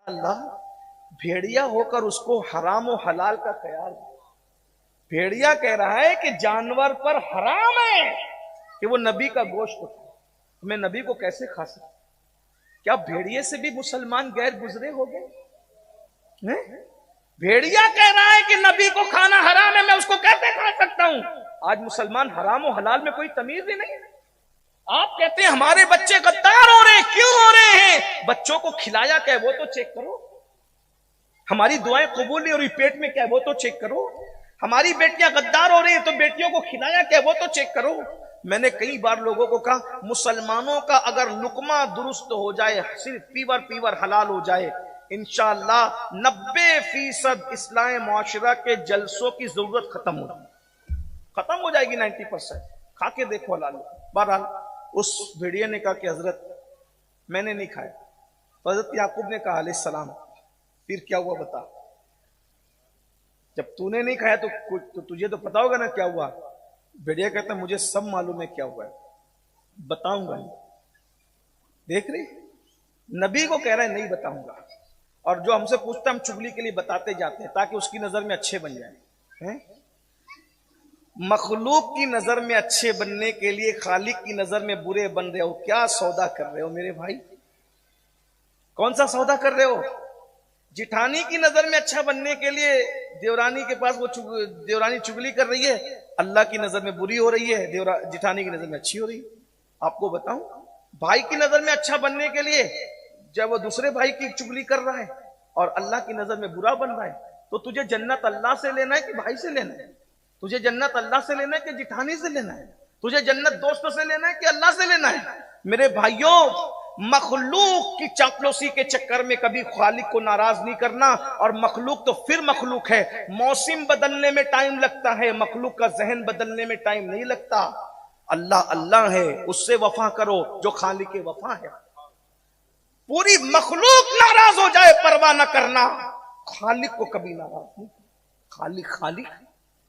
अल्लाह, भेड़िया होकर उसको हराम और हलाल का ख्याल। भेड़िया कह रहा है कि जानवर पर हराम है कि वो नबी का गोश्त खाए, मैं नबी को कैसे खा सकता? क्या भेड़िए से भी मुसलमान गैर गुजरे हो गए? भेड़िया कह रहा है कि नबी को खाना हराम है, मैं उसको कैसे खा सकता हूं? आज मुसलमान हराम और हलाल में कोई तमीज ही नहीं है। आप कहते हैं हमारे बच्चे गद्दार हो रहे हैं, क्यों हो रहे हैं? बच्चों को खिलाया क्या है वो तो चेक करो। हमारी दुआएं कबूल नहीं हो रही, पेट में क्या है वो तो चेक करो। हमारी बेटियां गद्दार हो रही हैं तो बेटियों को खिलाया क्या है वो तो चेक करो। मैंने कई बार लोगों को कहा, मुसलमानों का अगर लुकमा दुरुस्त हो जाए, सिर्फ पीवर पीवर हलाल हो जाए, इंशाअल्लाह 90% इस्लाम मुआशरा के जलसों की जरूरत खत्म हो जाएगी। 90% खा के देखो हलाल। बहरहाल उस भेड़िए ने कहा कि हजरत मैंने नहीं खाया। तो हजरत याकूब ने कहा अलैहिस्सलाम, फिर क्या हुआ बता? जब तूने नहीं खाया तो तुझे तो पता होगा ना क्या हुआ। भेड़िया कहता मुझे सब मालूम है क्या हुआ है, बताऊंगा नहीं। देख रही, नबी को कह रहा है नहीं बताऊंगा, और जो हमसे पूछता हम चुगली के लिए बताते जाते हैं ताकि उसकी नजर में अच्छे बन जाए। मखलूक की नजर में अच्छे बनने के लिए खालिक की नजर में बुरे बन रहे हो। क्या सौदा कर रहे हो मेरे भाई? कौन सा सौदा कर रहे हो? जिठानी की नजर में अच्छा बनने के लिए देवरानी के पास वो देवरानी चुगली कर रही है, अल्लाह की नजर में बुरी हो रही है, जिठानी की नजर में अच्छी हो रही है। आपको बताऊं, भाई की नजर में अच्छा बनने के लिए जब वो दूसरे भाई की चुगली कर रहा है और अल्लाह की नजर में बुरा बन रहा है, तो तुझे जन्नत अल्लाह से लेना है कि भाई से लेना है? तुझे जन्नत अल्लाह से लेना है कि जिठानी से लेना है? तुझे जन्नत दोस्तों से लेना है कि अल्लाह से लेना है? मेरे भाइयों, मखलूक की चापलूसी के चक्कर में कभी खालिक को नाराज नहीं करना। और मखलूक तो फिर मखलूक है, मौसम बदलने में टाइम लगता है, मखलूक का जहन बदलने में टाइम नहीं लगता। अल्लाह अल्लाह है, उससे वफा करो जो खालिक के वफा है। पूरी मखलूक नाराज हो जाए परवाह न करना, खालिक को कभी नाराज नहीं। खालिक खालिक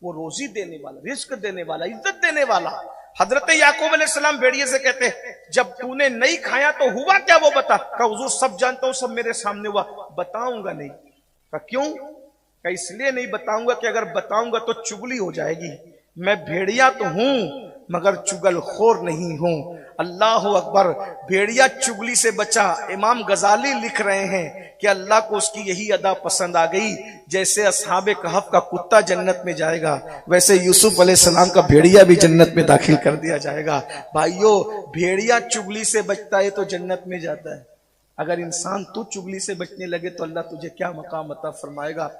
वो रोजी देने वाला, रिस्क देने वाला, इज्जत देने वाला। हजरत याकूब अलैहिस्सलाम भेड़िए से कहते जब तूने नहीं खाया तो हुआ क्या वो बता। कहा हुजूर सब जानता हूं, सब मेरे सामने हुआ, बताऊंगा नहीं। कहा क्यों? कहा इसलिए नहीं बताऊंगा कि अगर बताऊंगा तो चुगली हो जाएगी। मैं भेड़िया तो हूं मगर चुगलखोर नहीं हूं। अल्लाह अकबर। भेड़िया चुगली से बचा। इमाम गजाली लिख रहे हैं कि अल्लाह को उसकी यही अदा पसंद आ गई, जैसे असहाबे कहफ का कुत्ता जन्नत में जाएगा वैसे यूसुफ अलैहिस्सलाम का भेड़िया भी जन्नत में दाखिल कर दिया जाएगा। भाइयों, भेड़िया चुगली से बचता है तो जन्नत में जाता है। अगर इंसान तू चुगली से बचने लगे तो अल्लाह तुझे क्या मकाम अता फरमाएगा।